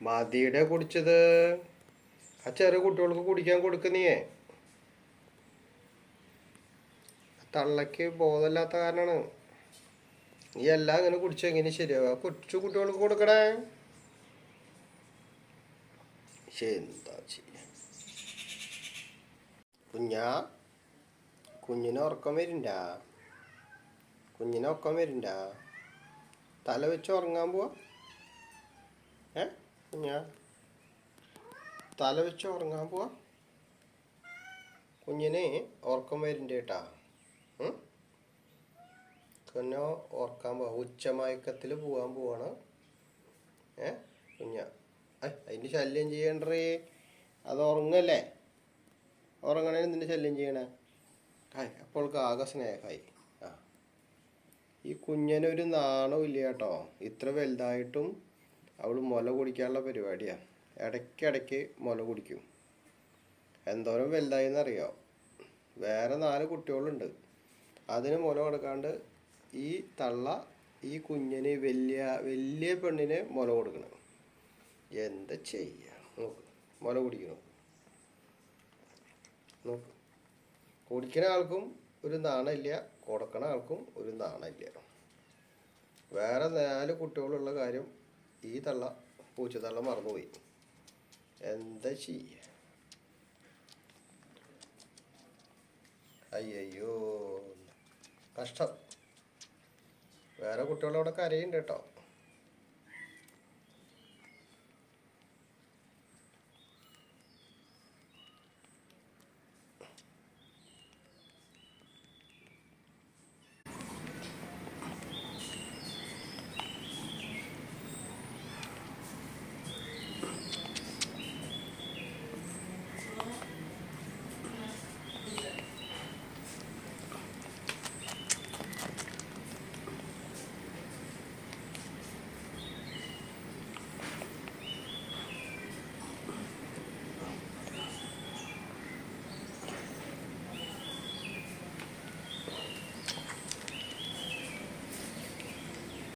മതിയുടെ കുടിച്ചത്. ആ ചെറിയ കുട്ടികൾക്ക് കുടിക്കാൻ കൊടുക്കുന്നേ. തള്ളക്ക് ബോധമില്ലാത്ത കാരണമാണ്. ഈ എല്ലാം ഇങ്ങനെ കുടിച്ചാൽ എങ്ങനെ ശരിയാവുക? കൊച്ചു കുട്ടികൾക്ക് കൊടുക്കണേ. എന്താ ചെയ്യാ? കുഞ്ഞിന് ഉറക്കം വരണ്ട? കുഞ്ഞിന് ഉറക്കം വരണ്ട? തല വെച്ച് ഉറങ്ങാൻ പോവാ? കുഞ്ഞാ തല വെച്ച് ഉറങ്ങാൻ പോവാ? കുഞ്ഞിന് ഉറക്കം വരണ്ട കേട്ടാ. കുഞ്ഞോ ഓർക്കാൻ പോവാ. ഉച്ചമയക്കത്തിൽ പോവാൻ പോവാണ്. കുഞ്ഞ അതിൻ്റെ ശല്യം ചെയ്യണ്ടേ? അത് ഉറങ്ങല്ലേ? ഉറങ്ങണേ നിന്റെ ശല്യം ചെയ്യണേ? അപ്പോൾ ആകെ സ്നേഹമായി. ഈ കുഞ്ഞിനൊരു നാണവും ഇല്ല കേട്ടോ. ഇത്ര വലുതായിട്ടും അവൾ മുല കുടിക്കാനുള്ള പരിപാടിയാണ്. ഇടയ്ക്കിടയ്ക്ക് മുല കുടിക്കും. എന്തോരം വലുതായിന്നറിയോ? വേറെ 4 കുട്ടികളുണ്ട്. അതിന് മുല കൊടുക്കാണ്ട് ഈ തള്ള ഈ കുഞ്ഞിന് വലിയ പെണ്ണിന് മുല കൊടുക്കണം. എന്താ ചെയ്യുക? നോക്ക്, മുല കുടിക്കണം. നോക്ക്, കുടിക്കുന്ന ആൾക്കും ഒരു നാണമില്ല, കൊടുക്കണ ആൾക്കും ഒരു നാണമില്ല. വേറെ 4 കുട്ടികളുള്ള കാര്യം ഈ തള്ള പൂച്ചത്തള്ള മറന്നുപോയി. എന്താ ചെയ്യുക? അയ്യോ, കഷ്ടം. വേറെ കുട്ടികളവിടെ കരയുണ്ട് കേട്ടോ.